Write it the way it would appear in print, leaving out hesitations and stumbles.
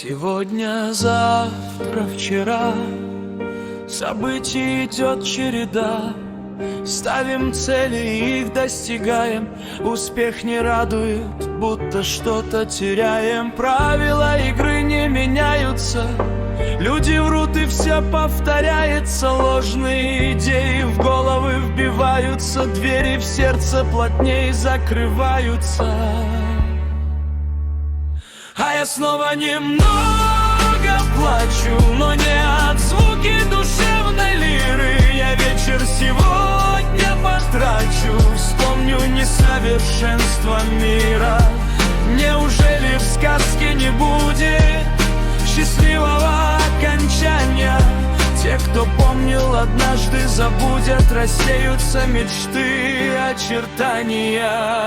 Сегодня, завтра, вчера, событий идет череда. Ставим цели и их достигаем. Успех не радует, будто что-то теряем. Правила игры не меняются, люди врут и все повторяется. Ложные идеи в головы вбиваются, двери в сердце плотнее закрываются. А я снова немного плачу, но не от звуки душевной лиры. Я вечер сегодня потрачу, вспомню несовершенство мира. Неужели в сказке не будет счастливого окончания? Те, кто помнил, однажды забудет, рассеются мечты, очертания.